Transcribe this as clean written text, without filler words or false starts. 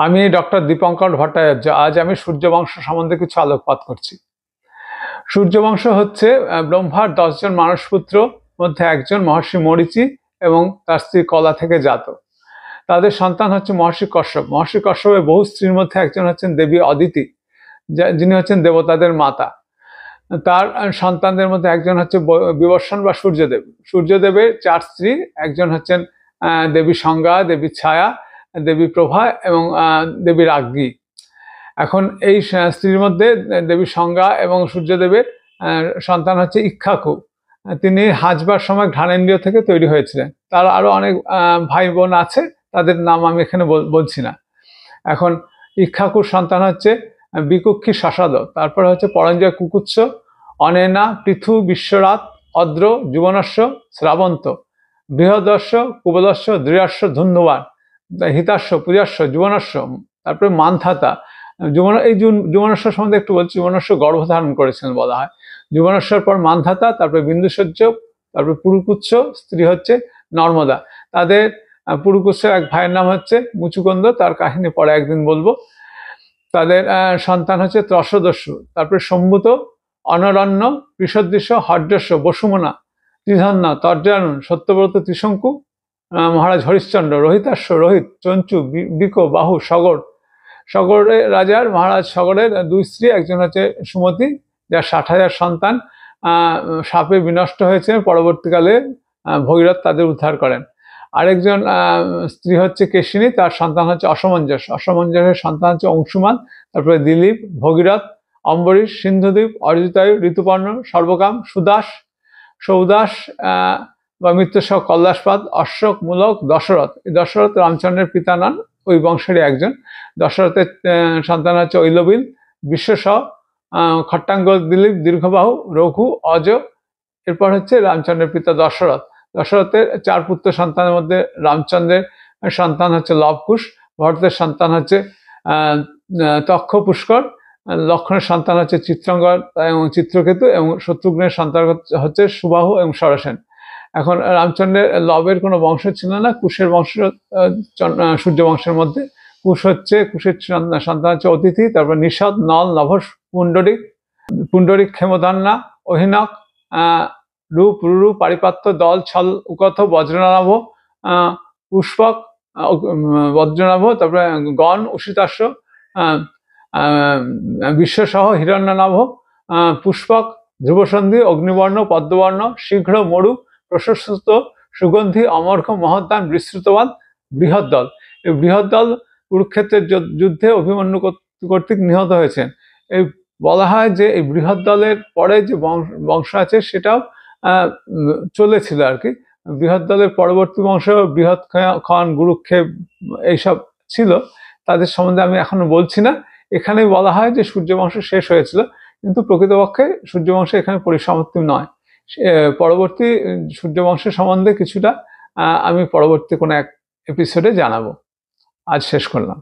আমি ডক্টর দীপঙ্কর ভট্টাচার্য। আজ আমি সূর্যবংশ সম্বন্ধে কিছু আলোকপাত করছি। সূর্যবংশ হচ্ছে ব্রহ্মার 10 জন মানসপুত্র মধ্যে একজন মহর্ষি মরীচি এবং তার স্ত্রী কলা থেকে জাত। তাদের সন্তান হচ্ছে মহর্ষি কশ্যপ। মহর্ষি কশ্যপের বহু স্ত্রীর মধ্যে একজন হচ্ছেন দেবী অদিতি, যিনি হচ্ছেন দেবতাদের মাতা। তার সন্তানদের মধ্যে একজন হচ্ছে বিবর্ষণ বা সূর্যদেব। সূর্যদেবের 4 স্ত্রী, একজন হচ্ছেন দেবী সংজ্ঞা, দেবী ছায়া, দেবী প্রভা এবং দেবী রাজ্ঞী। এখন এই স্ত্রীর মধ্যে দেবী সংজ্ঞা এবং সূর্যদেবের সন্তান হচ্ছে ইক্ষ্বাকু। তিনি হাজবার সময় ঘ্রাণেন্দ্রিয় থেকে তৈরি হয়েছিলেন। তার আরো অনেক ভাই বোন আছে, তাদের নাম আমি এখানে বলছি না। এখন ইক্ষ্বাকুর সন্তান হচ্ছে বিকুক্ষী শশাদ, তারপরে হচ্ছে পরঞ্জয় কুকুৎস, অনেনা, পৃথু, বিশ্বরাত, অদ্র, যুবনস্য, শ্রাবন্ত, বৃহদস্য, কুবলস্য, দৃঢ়স্য, ধুন্ধুবান, হিতাস্য, পূজাস্য, যুবনস্য, তারপরে মান্ধাতা। এই যুবনস্য সম্বন্ধে একটু বলছি। যুবনস্য গর্ভধারণ করেছিলেন বলা হয়। যুবনস্যর পর মান্ধাতা, তারপরে বিন্দুসজ্জ, তারপরে পুরুকুচ্ছ, স্ত্রী হচ্ছে নর্মদা। তাদের পুরুকুচ্ছের এক ভাইয়ের নাম হচ্ছে মুচুকুন্দ, তার কাহিনী পরে একদিন বলবো। তাদের সন্তান হচ্ছে ত্রশদস্যু, তারপরে সম্ভূত, অনরণ্য, পৃষদৃশ্য, হর্যস্য, বসুমনা, ত্রিধন্য, তর্জানুন, সত্যব্রত, ত্রিশঙ্কু, মহারাজ হরিশ্চন্দ্র, রোহিতাশ্ব, রোহিত, চঞ্চু, বিক, বাহু, সগর। সগরের রাজার মহারাজ সগরের 2 স্ত্রী, একজন হচ্ছে সুমতি, যার 60,000 সন্তান সাপে বিনষ্ট হয়েছে। পরবর্তীকালে ভগীরথ তাদের উদ্ধার করেন। আরেকজন স্ত্রী হচ্ছে কেশিনী, তার সন্তান হচ্ছে অসমঞ্জস। অসমঞ্জসের সন্তান হচ্ছে অংশুমান, তারপরে দিলীপ, ভগীরথ, অম্বরীশ, সিন্ধুদ্বীপ, অরিজিতায়ু, ঋতুপর্ণ, সর্বকাম, সুদাস, সৌদাস বা মৃত্যুসহ, কল্লাসপাদ, অশোক, মূলক, দশরথ। এই দশরথ রামচন্দ্রের পিতা নন, ওই বংশেরই একজন। দশরথের সন্তান হচ্ছে ঐলবিল, বিশ্বসহ, খট্টাঙ্গ, দিলীপ, দীর্ঘবাহু, রঘু, অজ। এরপর হচ্ছে রামচন্দ্রের পিতা দশরথ। দশরথের 4 পুত্র সন্তানের মধ্যে রামচন্দ্রের সন্তান হচ্ছে লবকুশ, ভরতের সন্তান হচ্ছে তক্ষ, পুষ্কর, লক্ষ্মণের সন্তান হচ্ছে চিত্রঙ্গদ এবং চিত্রকেতু, এবং শত্রুঘ্নের সন্তান হচ্ছে সুবাহু এবং সরসেন। এখন রামচন্দ্রের লবের কোনো বংশ ছিল না, কুশের বংশ সূর্য বংশের মধ্যে। কুশের সন্তান হচ্ছে অতিথি, তারপর নিষদ, নল, নভস, পুণ্ডরিক, ক্ষেমধন্যা, অহিনক, রূপ, রুরু, পারিপাত্য, দল, ছল, উকথ, বজ্রনাভ, পুষ্পক, বজ্রনাভ, তারপরে গণ, উষিতাস্য, বিশ্বসহ, হিরণ্যনাভ, পুষ্পক, ধ্রুবসন্ধি, অগ্নিবর্ণ, পদ্মবর্ণ, শীঘ্র, মরু, প্রশস্ত, সুগন্ধি, অমর্ঘ, মহদ্দান, বিস্তৃতবাদ, বৃহৎ দল। এই বৃহৎ দল কুরুক্ষেত্রের যুদ্ধে অভিমন্যু কর্তৃক নিহত হয়েছেন। এই বলা হয় যে এই বৃহৎ দলের পরে যে বংশ আছে সেটাও চলেছিল আর কি। বৃহৎ দলের পরবর্তী বংশ বৃহৎ খন, গুরুক্ষেপ এইসব ছিল, তাদের সম্বন্ধে আমি এখনো বলছি না। এখানেই বলা হয় যে সূর্যবংশ শেষ হয়েছিল, কিন্তু প্রকৃতপক্ষে সূর্যবংশ এখানে পরিসমাপ্তি নয়। পরবর্তী সূর্যবংশের সম্বন্ধে কিছুটা আমি পরবর্তী কোনো এক এপিসোডে জানাবো। আজ শেষ করলাম।